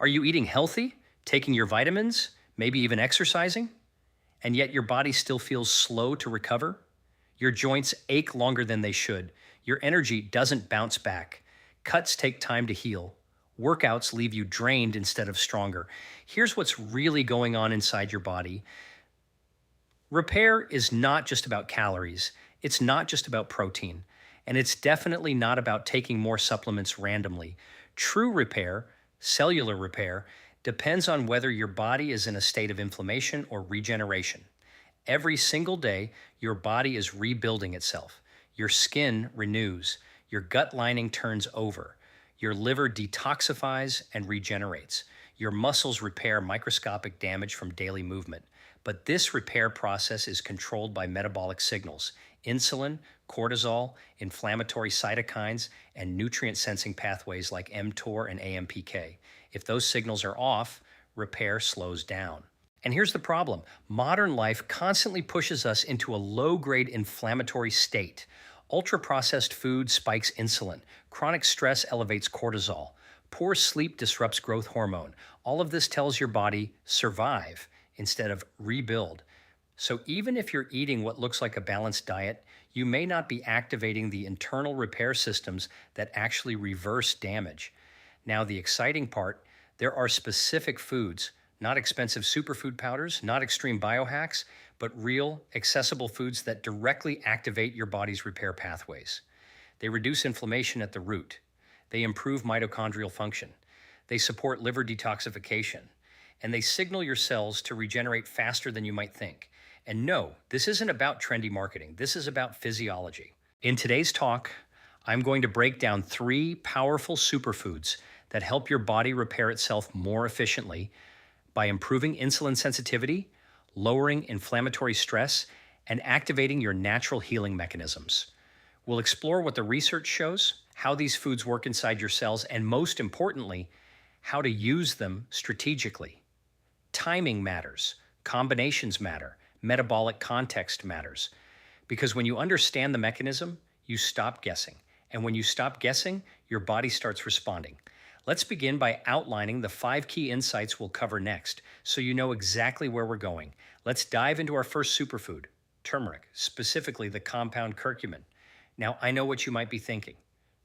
Are you eating healthy, taking your vitamins, maybe even exercising, and yet your body still feels slow to recover? Your joints ache longer than they should. Your energy doesn't bounce back. Cuts take time to heal. Workouts leave you drained instead of stronger. Here's what's really going on inside your body. Repair is not just about calories. It's not just about protein. And it's definitely not about taking more supplements randomly. True repair, cellular repair, depends on whether your body is in a state of inflammation or regeneration. Every single day, your body is rebuilding itself. Your skin renews. Your gut lining turns over. Your liver detoxifies and regenerates. Your muscles repair microscopic damage from daily movement. But this repair process is controlled by metabolic signals: insulin, cortisol, inflammatory cytokines, and nutrient-sensing pathways like mTOR and AMPK. If those signals are off, repair slows down. And here's the problem. Modern life constantly pushes us into a low-grade inflammatory state. Ultra-processed food spikes insulin. Chronic stress elevates cortisol. Poor sleep disrupts growth hormone. All of this tells your body, survive instead of rebuild. So even if you're eating what looks like a balanced diet, you may not be activating the internal repair systems that actually reverse damage. Now, the exciting part, there are specific foods, not expensive superfood powders, not extreme biohacks, but real, accessible foods that directly activate your body's repair pathways. They reduce inflammation at the root. They improve mitochondrial function. They support liver detoxification. And they signal your cells to regenerate faster than you might think. And no, this isn't about trendy marketing. This is about physiology. In today's talk, I'm going to break down 3 powerful superfoods that help your body repair itself more efficiently by improving insulin sensitivity, lowering inflammatory stress, and activating your natural healing mechanisms. We'll explore what the research shows, how these foods work inside your cells, and most importantly, how to use them strategically. Timing matters, combinations matter, metabolic context matters. Because when you understand the mechanism, you stop guessing. And when you stop guessing, your body starts responding. Let's begin by outlining the 5 key insights we'll cover next, so you know exactly where we're going. Let's dive into our first superfood, turmeric, specifically the compound curcumin. Now, I know what you might be thinking.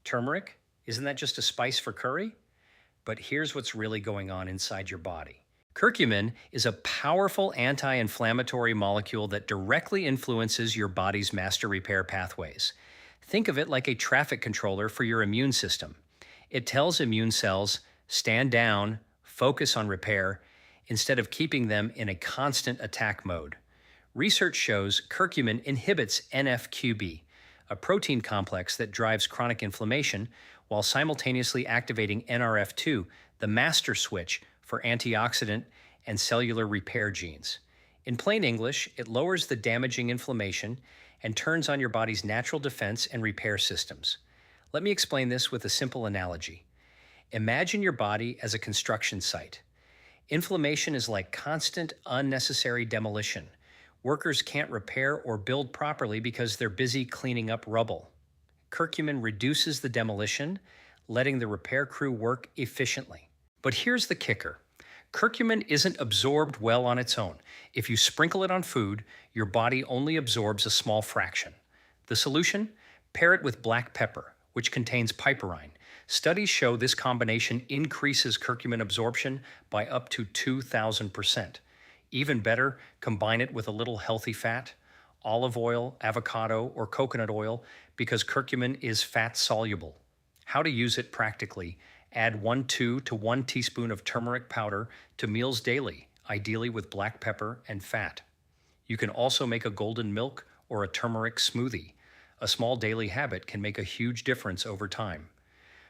Turmeric? Isn't that just a spice for curry? But here's what's really going on inside your body. Curcumin is a powerful anti-inflammatory molecule that directly influences your body's master repair pathways. Think of it like a traffic controller for your immune system. It tells immune cells, stand down, focus on repair, instead of keeping them in a constant attack mode. Research shows curcumin inhibits NF-κB, a protein complex that drives chronic inflammation, while simultaneously activating NRF2, the master switch for antioxidant and cellular repair genes. In plain English, it lowers the damaging inflammation and turns on your body's natural defense and repair systems. Let me explain this with a simple analogy. Imagine your body as a construction site. Inflammation is like constant, unnecessary demolition. Workers can't repair or build properly because they're busy cleaning up rubble. Curcumin reduces the demolition, letting the repair crew work efficiently. But here's the kicker. Curcumin isn't absorbed well on its own. If you sprinkle it on food, your body only absorbs a small fraction. The solution? Pair it with black pepper, which contains piperine. Studies show this combination increases curcumin absorption by up to 2,000%. Even better, combine it with a little healthy fat, olive oil, avocado, or coconut oil, because curcumin is fat soluble. How to use it practically. Add 1/2 to 1 teaspoon of turmeric powder to meals daily, ideally with black pepper and fat. You can also make a golden milk or a turmeric smoothie. A small daily habit can make a huge difference over time.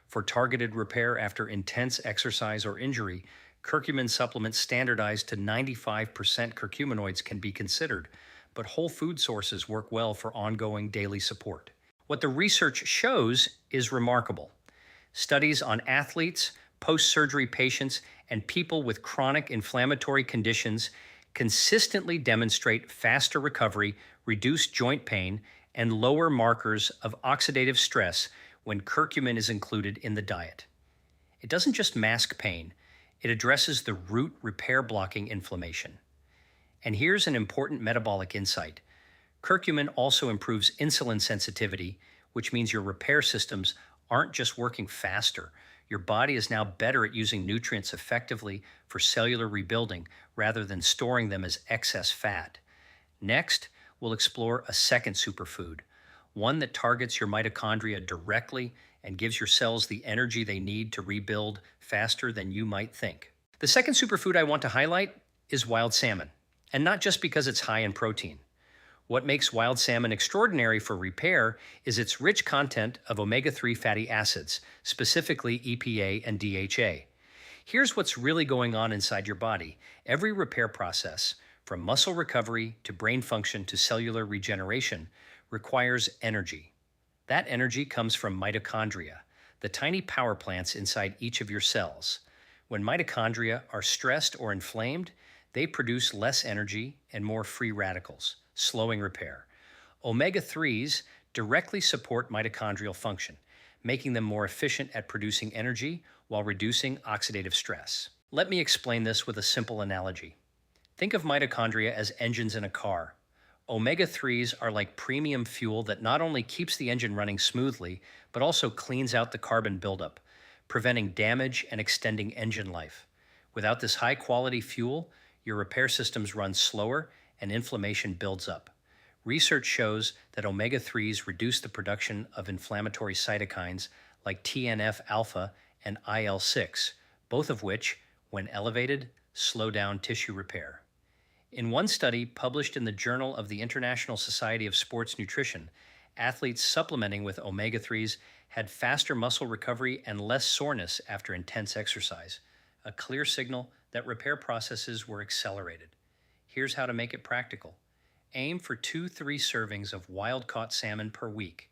For targeted repair after intense exercise or injury, curcumin supplements standardized to 95% curcuminoids can be considered, but whole food sources work well for ongoing daily support. What the research shows is remarkable. Studies on athletes, post-surgery patients, and people with chronic inflammatory conditions consistently demonstrate faster recovery, reduced joint pain, and lower markers of oxidative stress when curcumin is included in the diet. It doesn't just mask pain, It addresses the root repair blocking inflammation. And here's an important metabolic insight. Curcumin also improves insulin sensitivity, which means your repair systems aren't just working faster. Your body is now better at using nutrients effectively for cellular rebuilding rather than storing them as excess fat. Next, we'll explore a second superfood, one that targets your mitochondria directly and gives your cells the energy they need to rebuild faster than you might think. The second superfood I want to highlight is wild salmon, and not just because it's high in protein. What makes wild salmon extraordinary for repair is its rich content of omega-3 fatty acids, specifically EPA and DHA. Here's what's really going on inside your body. Every repair process, from muscle recovery to brain function to cellular regeneration, requires energy. That energy comes from mitochondria, the tiny power plants inside each of your cells. When mitochondria are stressed or inflamed, they produce less energy and more free radicals, slowing repair. Omega-3s directly support mitochondrial function, making them more efficient at producing energy while reducing oxidative stress. Let me explain this with a simple analogy. Think of mitochondria as engines in a car. Omega-3s are like premium fuel that not only keeps the engine running smoothly, but also cleans out the carbon buildup, preventing damage and extending engine life. Without this high-quality fuel, your repair systems run slower and inflammation builds up. Research shows that omega-3s reduce the production of inflammatory cytokines like TNF-alpha and IL-6, both of which, when elevated, slow down tissue repair. In one study published in the Journal of the International Society of Sports Nutrition, athletes supplementing with omega-3s had faster muscle recovery and less soreness after intense exercise, a clear signal that repair processes were accelerated. Here's how to make it practical. Aim for 2-3 servings of wild-caught salmon per week.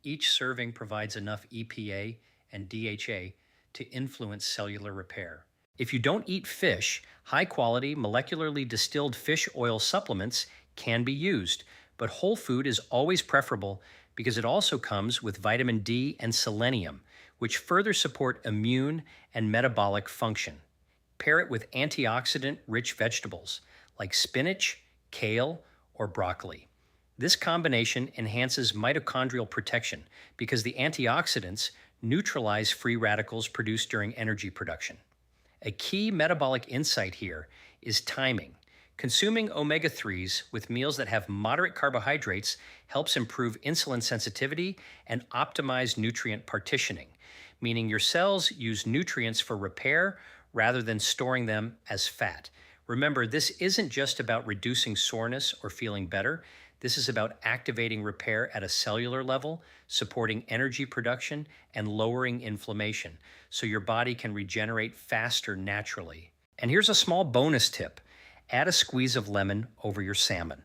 Each serving provides enough EPA and DHA to influence cellular repair. If you don't eat fish, high-quality, molecularly distilled fish oil supplements can be used, but whole food is always preferable because it also comes with vitamin D and selenium, which further support immune and metabolic function. Pair it with antioxidant-rich vegetables like spinach, kale, or broccoli. This combination enhances mitochondrial protection because the antioxidants neutralize free radicals produced during energy production. A key metabolic insight here is timing. Consuming omega-3s with meals that have moderate carbohydrates helps improve insulin sensitivity and optimize nutrient partitioning, meaning your cells use nutrients for repair rather than storing them as fat. Remember, this isn't just about reducing soreness or feeling better. This is about activating repair at a cellular level, supporting energy production, and lowering inflammation, so your body can regenerate faster naturally. And here's a small bonus tip. Add a squeeze of lemon over your salmon.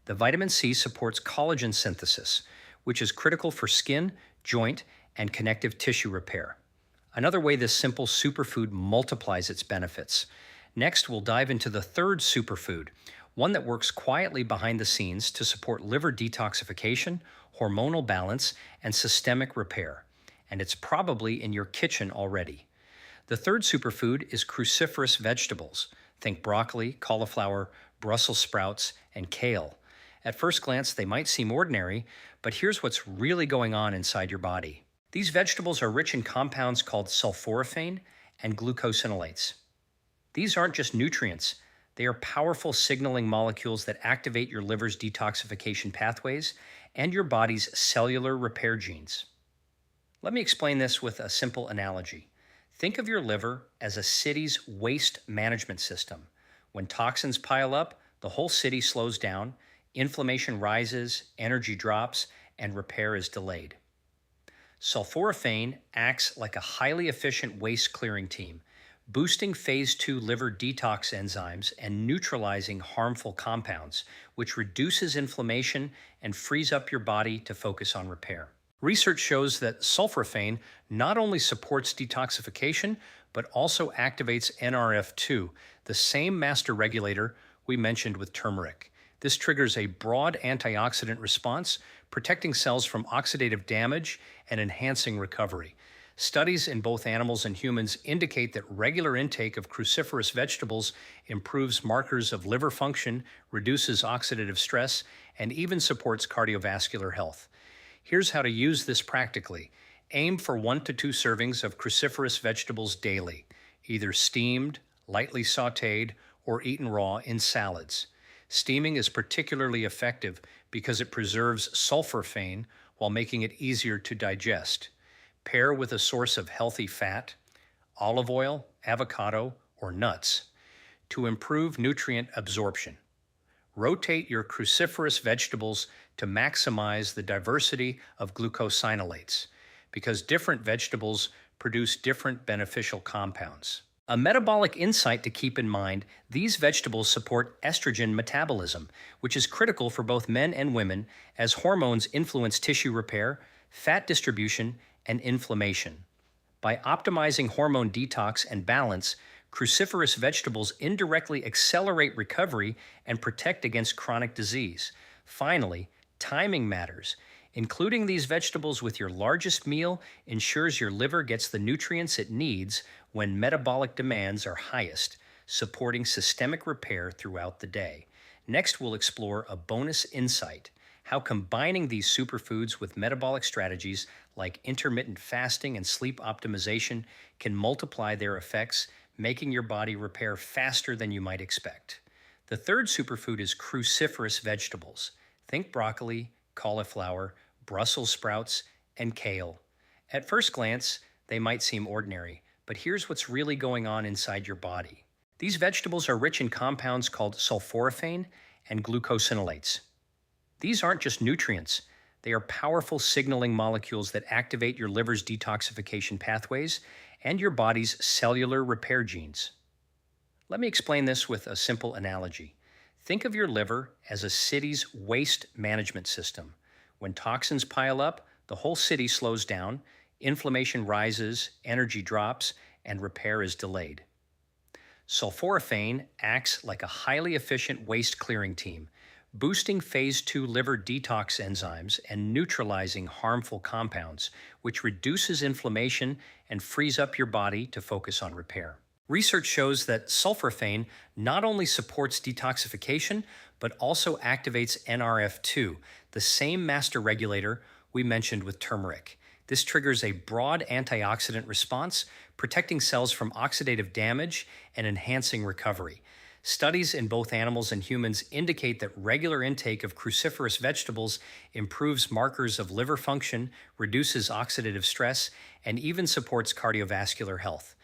The vitamin C supports collagen synthesis, which is critical for skin, joint, and connective tissue repair. Another way this simple superfood multiplies its benefits. Next, we'll dive into the third superfood, one that works quietly behind the scenes to support liver detoxification, hormonal balance, and systemic repair. And it's probably in your kitchen already. The third superfood is cruciferous vegetables. Think broccoli, cauliflower, Brussels sprouts, and kale. At first glance, they might seem ordinary, but here's what's really going on inside your body. These vegetables are rich in compounds called sulforaphane and glucosinolates. These aren't just nutrients. They are powerful signaling molecules that activate your liver's detoxification pathways and your body's cellular repair genes. Let me explain this with a simple analogy. Think of your liver as a city's waste management system. When toxins pile up, the whole city slows down, inflammation rises, energy drops, and repair is delayed. Sulforaphane acts like a highly efficient waste clearing team, boosting phase 2 liver detox enzymes and neutralizing harmful compounds, which reduces inflammation and frees up your body to focus on repair. Research shows that sulforaphane not only supports detoxification, but also activates NRF2, the same master regulator we mentioned with turmeric. This triggers a broad antioxidant response, protecting cells from oxidative damage and enhancing recovery. Studies in both animals and humans indicate that regular intake of cruciferous vegetables improves markers of liver function, reduces oxidative stress, and even supports cardiovascular health. Here's how to use this practically. Aim for 1 to 2 servings of cruciferous vegetables daily, either steamed, lightly sautéed, or eaten raw in salads. Steaming is particularly effective because it preserves sulforaphane while making it easier to digest. Pair with a source of healthy fat, olive oil, avocado, or nuts to improve nutrient absorption. Rotate your cruciferous vegetables to maximize the diversity of glucosinolates because different vegetables produce different beneficial compounds. A metabolic insight to keep in mind, these vegetables support estrogen metabolism, which is critical for both men and women as hormones influence tissue repair, fat distribution, and inflammation. By optimizing hormone detox and balance, cruciferous vegetables indirectly accelerate recovery and protect against chronic disease. Finally, timing matters. Including these vegetables with your largest meal ensures your liver gets the nutrients it needs when metabolic demands are highest, supporting systemic repair throughout the day. Next, we'll explore a bonus insight: how combining these superfoods with metabolic strategies like intermittent fasting and sleep optimization can multiply their effects, making your body repair faster than you might expect. The third superfood is cruciferous vegetables. Think broccoli, cauliflower, Brussels sprouts, and kale. At first glance, they might seem ordinary, but here's what's really going on inside your body. These vegetables are rich in compounds called sulforaphane and glucosinolates. These aren't just nutrients. They are powerful signaling molecules that activate your liver's detoxification pathways and your body's cellular repair genes. Let me explain this with a simple analogy. Think of your liver as a city's waste management system. When toxins pile up, the whole city slows down, inflammation rises, energy drops, and repair is delayed. Sulforaphane acts like a highly efficient waste clearing team, boosting phase 2 liver detox enzymes and neutralizing harmful compounds, which reduces inflammation and frees up your body to focus on repair. Research shows that sulforaphane not only supports detoxification, but also activates NRF2, the same master regulator we mentioned with turmeric. This triggers a broad antioxidant response, protecting cells from oxidative damage and enhancing recovery. Studies in both animals and humans indicate that regular intake of cruciferous vegetables improves markers of liver function, reduces oxidative stress, and even supports cardiovascular health.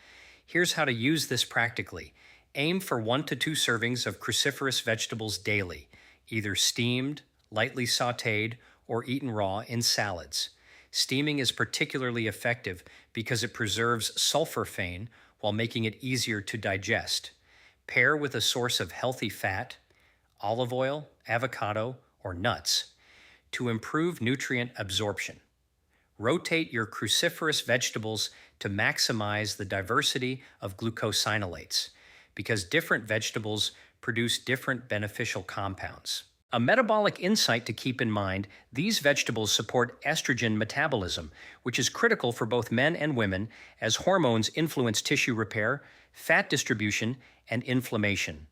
Here's how to use this practically. Aim for 1 to 2 servings of cruciferous vegetables daily, either steamed, lightly sautéed, or eaten raw in salads. Steaming is particularly effective because it preserves sulforaphane while making it easier to digest. Pair with a source of healthy fat, olive oil, avocado, or nuts to improve nutrient absorption. Rotate your cruciferous vegetables to maximize the diversity of glucosinolates because different vegetables produce different beneficial compounds. A metabolic insight to keep in mind, these vegetables support estrogen metabolism, which is critical for both men and women as hormones influence tissue repair, fat distribution, and inflammation.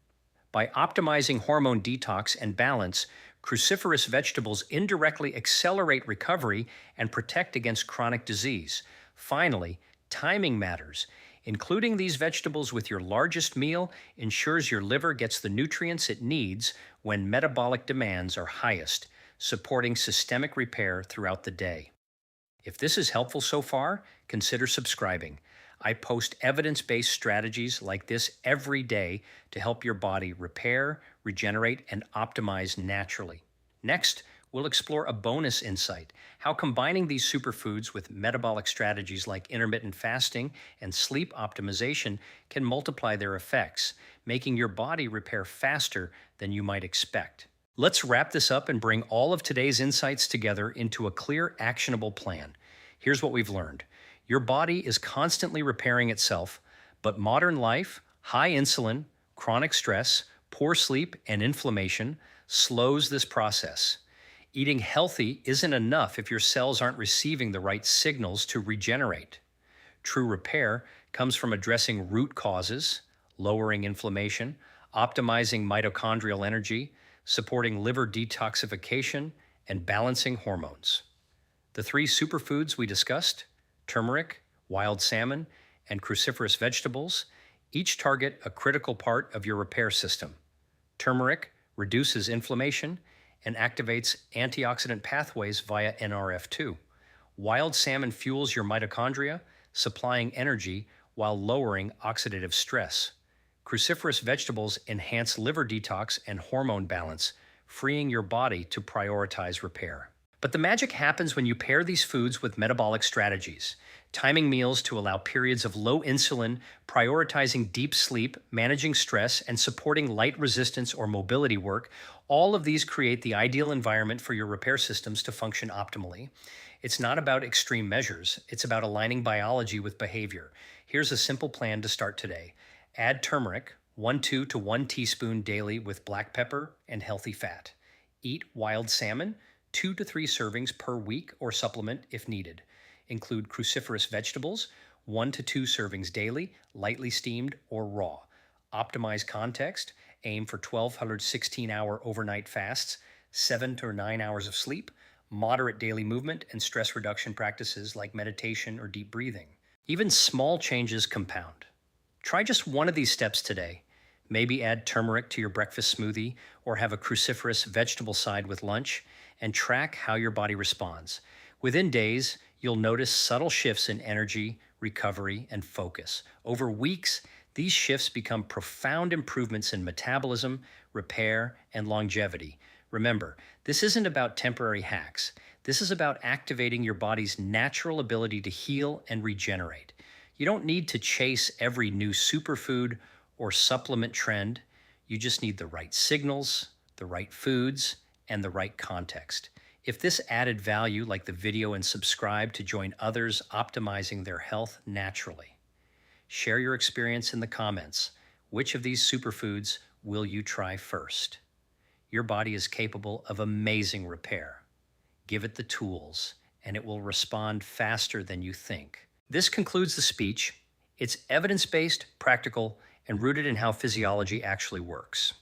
By optimizing hormone detox and balance, cruciferous vegetables indirectly accelerate recovery and protect against chronic disease. Finally, timing matters. Including these vegetables with your largest meal ensures your liver gets the nutrients it needs when metabolic demands are highest, supporting systemic repair throughout the day. If this is helpful so far, consider subscribing. I post evidence-based strategies like this every day to help your body repair, regenerate, and optimize naturally. Next, we'll explore a bonus insight: how combining these superfoods with metabolic strategies like intermittent fasting and sleep optimization can multiply their effects, making your body repair faster than you might expect. Let's wrap this up and bring all of today's insights together into a clear, actionable plan. Here's what we've learned. Your body is constantly repairing itself, but modern life, high insulin, chronic stress, poor sleep, and inflammation slows this process. Eating healthy isn't enough if your cells aren't receiving the right signals to regenerate. True repair comes from addressing root causes, lowering inflammation, optimizing mitochondrial energy, supporting liver detoxification, and balancing hormones. The three superfoods we discussed, turmeric, wild salmon, and cruciferous vegetables, each target a critical part of your repair system. Turmeric reduces inflammation and activates antioxidant pathways via NRF2. Wild salmon fuels your mitochondria, supplying energy while lowering oxidative stress. Cruciferous vegetables enhance liver detox and hormone balance, freeing your body to prioritize repair. But the magic happens when you pair these foods with metabolic strategies, timing meals to allow periods of low insulin, prioritizing deep sleep, managing stress, and supporting light resistance or mobility work. All of these create the ideal environment for your repair systems to function optimally. It's not about extreme measures, it's about aligning biology with behavior. Here's a simple plan to start today. Add turmeric, 1/2 to 1 teaspoon daily with black pepper and healthy fat. Eat wild salmon, 2 to 3 servings per week or supplement if needed. Include cruciferous vegetables, 1 to 2 servings daily, lightly steamed or raw. Optimize context, aim for 1216-hour overnight fasts, 7 to 9 hours of sleep, moderate daily movement, and stress reduction practices like meditation or deep breathing. Even small changes compound. Try just one of these steps today. Maybe add turmeric to your breakfast smoothie or have a cruciferous vegetable side with lunch, and track how your body responds. Within days, you'll notice subtle shifts in energy, recovery, and focus. Over weeks, these shifts become profound improvements in metabolism, repair, and longevity. Remember, this isn't about temporary hacks. This is about activating your body's natural ability to heal and regenerate. You don't need to chase every new superfood or supplement trend. You just need the right signals, the right foods, and the right context. If this added value, like the video and subscribe to join others optimizing their health naturally. Share your experience in the comments. Which of these superfoods will you try first? Your body is capable of amazing repair. Give it the tools, and it will respond faster than you think. This concludes the speech. It's evidence-based, practical, and rooted in how physiology actually works.